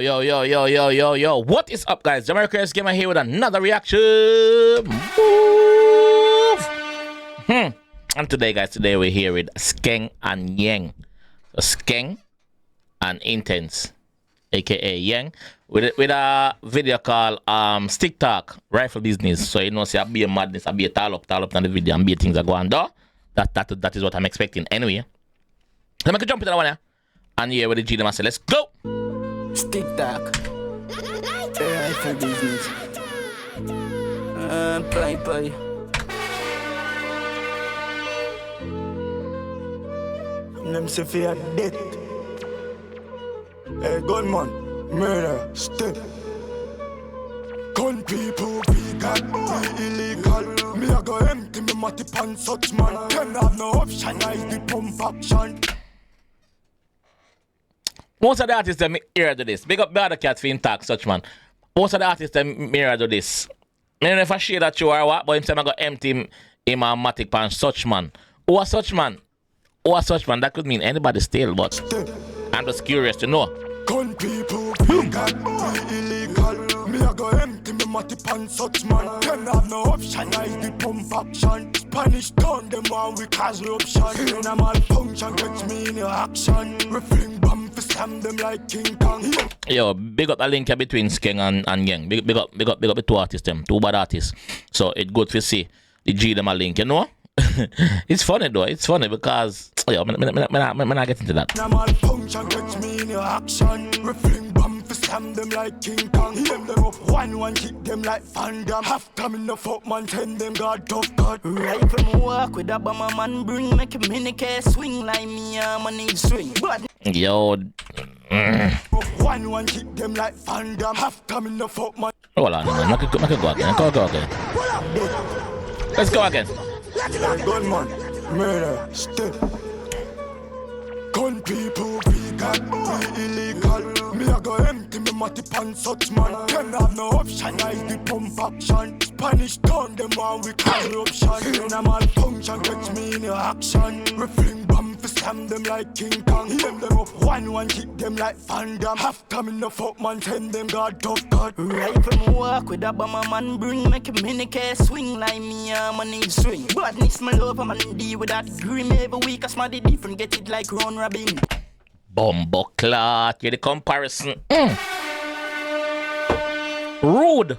Yo. What is up, guys? JAMAICA'S Gamer here with another reaction move. And today, guys, we're here with Skeng and Yeng. So Skeng and Intense, aka Yeng, with a video called Stick Talk, Rifle Business. So you know, say I be a madness, I be a tall up on the video, and be things are going down. That is what I'm expecting anyway. So I'm gonna jump into that one here. And here with the G, I say, let's go. Stick Talk, Rifle Business. Play. Them say fear death. Hey, gunman, murder, step. Gun people, vegan, we illegal. Me a go empty me matty pan such man. Can have no option, I the pump action. Most of the artists them hear to this. Big up the other cat for talk such man. Most of the artists them hear to this. I don't know if I share that you or what, but him say I go empty him a matic pan such man. Who a such man? That could mean anybody still, but I'm just curious to know. Gun people, vegan, we illegal. Me a go empty me matty pan such man. Can have no option, I the pump action. Spanish town them one we cause eruption. When a malfunction gets me in action. We fling bomb for slam them like King Kong. Yo, big up the link here between Skeng and Yeng. Big up the two artists them, two bad artists. So it's good to see the G them a link, you know? It's funny though, it's funny because yo, I'm not getting into that. Malfunction gets me in action. We fling bomb for slam them like King Kong. Hem them up one kick them like Van Damme. Half time in the fuck man, ten them God tough God. Rifle me walk with a bomber man bring. Make a mini case swing like me, I need swing. But yo, one kick them like Van Damme. Half time in the fuck man. Hold on, man. Make it go again. Go again. Let's go again. Gunman, murder, step. Gun people, vegan, we illegal. Me a go empty me matty pan such man. Can have no option, I the pump action. Spanish town them one we call eruption. When a malfunction gets me in action. We fling bomb for slam them like King Kong. Hem them up one kick them like Van Damme. Half time in the fuck man, ten them God tough God. Rifle me walk with a bomber man bring. Make a mini case swing like me, I need swing. Badness me love a man deal with that grim. Every week I smell the different, get it like round robin. Bumbo clot, get the comparison. Rude.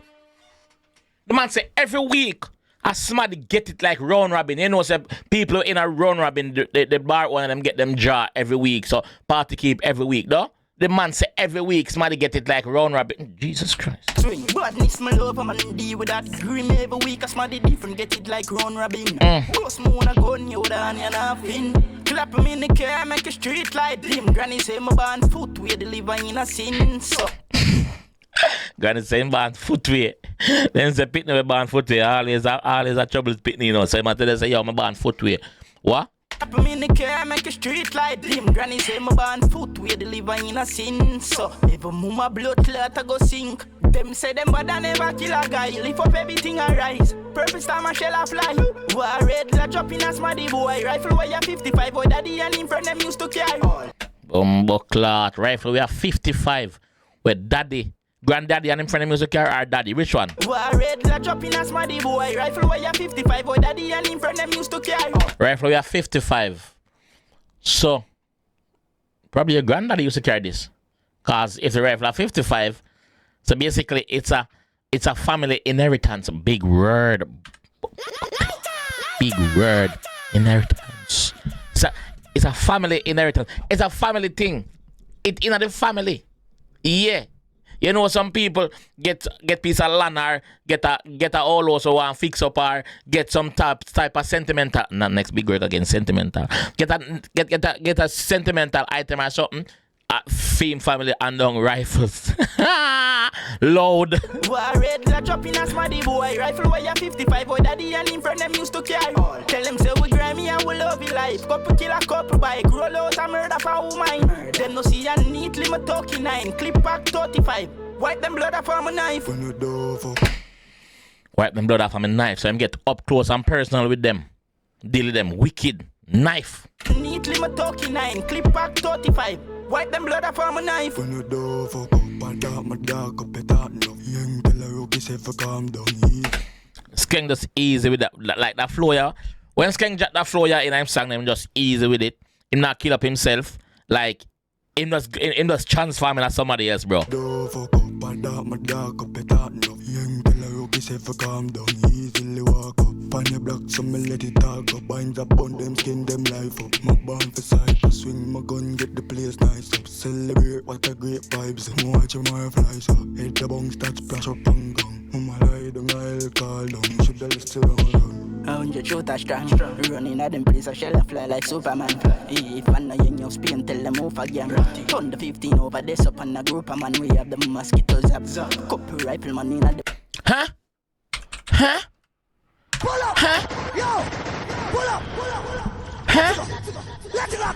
The man say every week as somebody get it like round robin. You know, say people in a round robin, the bar one of them get them draw every week. So party keep every week, though. The man say every week somebody get it like round robin. Jesus Christ. Swing, badness me love a man deal with that grim. Every week I somebody different, get it like round robin. Boss me wanna gun you down and nothing. Clap him in the car, make a street light dim. Granny say my band footwear deliver in a sin. So Granny say band footwear. Then say pitney with band footwear. Always a trouble pitney, you know. So I tell them say yo, my band footwear. What? Clap him in the car, make a street light dim. Granny say my band footwear deliver in a sin. So if a mama blood clot I go sink. Them say them bad never kill a guy. Lift up everything I rise. Purpose time I shall fly. War red la drop in a smarty boy. Rifle where you 55. Boy daddy and in front them used to carry. Bumbo clot. Rifle we are 55. Where daddy, granddaddy and in front them used to carry our daddy. Which one? War red la drop in a smarty boy. Rifle where you 55. Boy daddy and in front them used to carry. Rifle we are 55. So probably your granddaddy used to carry this. Cause if the rifle are 55. So basically, it's a family inheritance. Big word. Inheritance. It's a family inheritance. It's a family thing. It in the family. Yeah. You know, some people get piece of land or get a all also and fix up or get some type of sentimental. Not next big word again, sentimental. Get a sentimental item or something. Fame family and down rifles. Loud. War red la drop in a smarty boy. Rifle where you 55. Boy daddy and in front them used to carry. Tell them say we grimy and we love your life. Couple kill a couple bike. Roll out a murder for woman. Them no see a neatly my talking 9. Clip back 35. Wipe them blood off of my knife. Wipe them blood off of my knife. So I'm get up close and personal with them. Deal with them wicked. Knife. Neatly my talking 9. Clip back 35. Wipe them blood off of my knife. and dark, my dog up it out enough. Yeng tell her rookie say for calm down, easy. Skeng just easy with that, like that flow, yeah. When Skeng jack that flow, yeah, in him song, him just easy with it. Him not kill up himself, like him just transforming as somebody else, bro. Do fuck up and dark, my dog up it out enough. Yeng tell her rookie say for calm down, easily walk up. On the block, so me let it talk up. Binds up on them, skin them life up. My born for cycle, swing my gun, get the place nice up. Celebrate what a great vibes. Watch your more flies up. Hit the bong, start splash up and gong. Mama lie down, I'll call down. Should the list still run. 100 shooter strong. Running at them place, I shall fly like Superman. If I know Yeng, you Spain, tell them move again. Turn the 15 over this up on a group of man. We have the mosquitoes up. Couple rifle man in at the... Huh? Huh? Pull up! Huh? Yo! Pull up! Huh?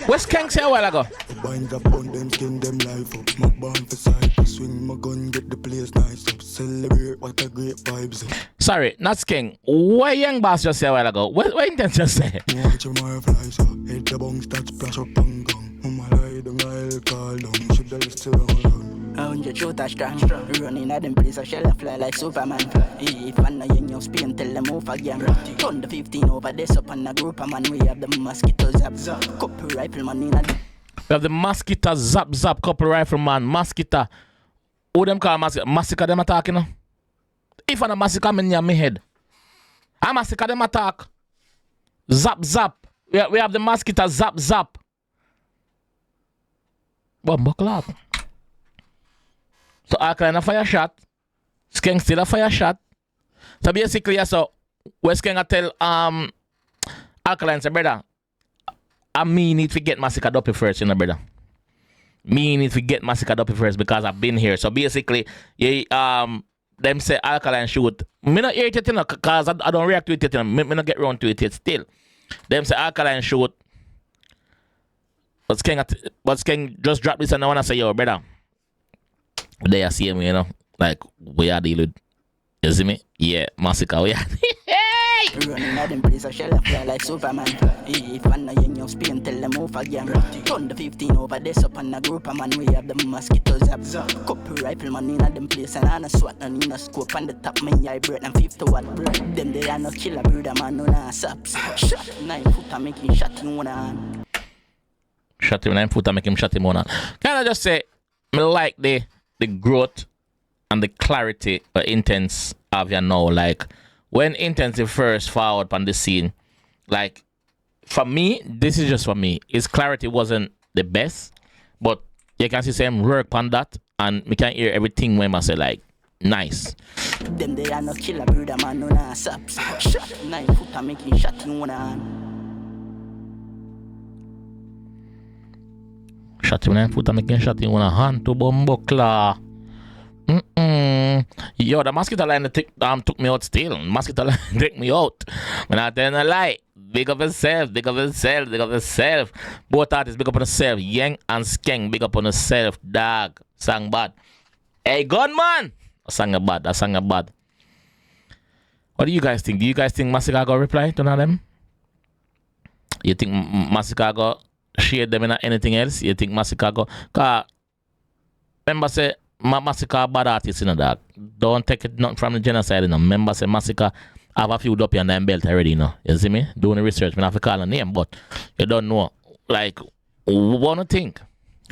What's Skeng say a while ago? Bind up on them, skin them life up. My born for cycle, swing my gun, get the place nice up. Celebrate what a great vibes. Sorry, not Skeng. What Young Boss just say a while ago? What intend just say? Watch your more flies up. Hit the bong, start splash up and gong. Mama lie down, I'll call down. Should the list still run. 100 shooter strong. Running at them place, I shall fly like Superman. If I know Yeng, you Spain, tell them move again. Turn the 15 over this up on a group of man. We have the mosquitoes up. Couple rifle man in at the... We have the mosquito zap couple rifleman. Mosquito. Who them call mosquito? Massacre them attack, you know? If I'm a massacre, I'm in my head. I massacre them attack. Zap. We have the mosquito zap. But buckle up. So Alkaline a fire shot. Skeng still a fire shot. So basically, yeah, so where Skeng a tell Alkaline say, brother, I need to get massacred up first, you know, brother. Me need to get massacred up first because I've been here. So basically, yeah, them say Alkaline shoot. Me not hear it, you know, because I don't react to it, you know. Me not get round to it yet still. Them say Alkaline shoot. But Skeng just drop this and I wanna say, yo, brother. They are seeing me, you know, like we are dealing with. You see me? Yeah, massacre, we are. Running at them place, I shall fly like Superman. If I know Yeng, you Spain, tell them move again. Turn the 15 over this up on a group of man. We have the mosquitoes up. Couple rifle man in at them place, and I no swat and in a scope on the top. Me I bread and 50 watt bread. Them they are no killer brother man, no nah saps. Shot 9 foot and make him shot in one hand. Shot him 9 foot and make him shot him one hand. Can I just say, me like the growth and the clarity Intense have you now. Like when Intense first forward on the scene, like for me, this is just for me. His clarity wasn't the best, but you can see him work on that, and we can hear everything when I say like nice. Them they are no killer brother man, no nah saps. Shot 9 foot and make him shot in one hand. Shot him 9 foot and make him shot in one hand to Bumbukla. Yo, the mosquito line took me out still. Mosquito line took me out. When I tell a lie, big up yourself. Both artists big up on yourself. Yeng and Skeng big up on yourself. Dog, sang bad. Hey, gunman! I sang a bad. What do you guys think? Do you guys think Massacre go reply to none of them? You think Massacre go share them in anything else? You think Massacre go? Cause remember say Massacre bad artist, you know, that. Don't take it not from the genocide, you know. Remember say Massacre have a few up your name belt already, you know. You see me? Doing the research, I have to call a name, but you don't know. Like, wanna think.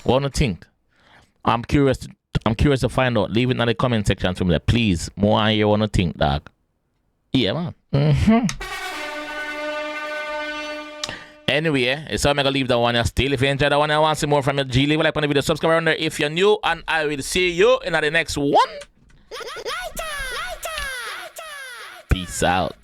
I'm curious to find out. Leave it in the comment section for me. Please, more on you wanna think, dog. Yeah, man. Anyway, so I'm gonna leave that one here still. If you enjoyed that one and want to see more from your G, leave a like on the video, subscribe on there if you're new, and I will see you in the next one. Peace out.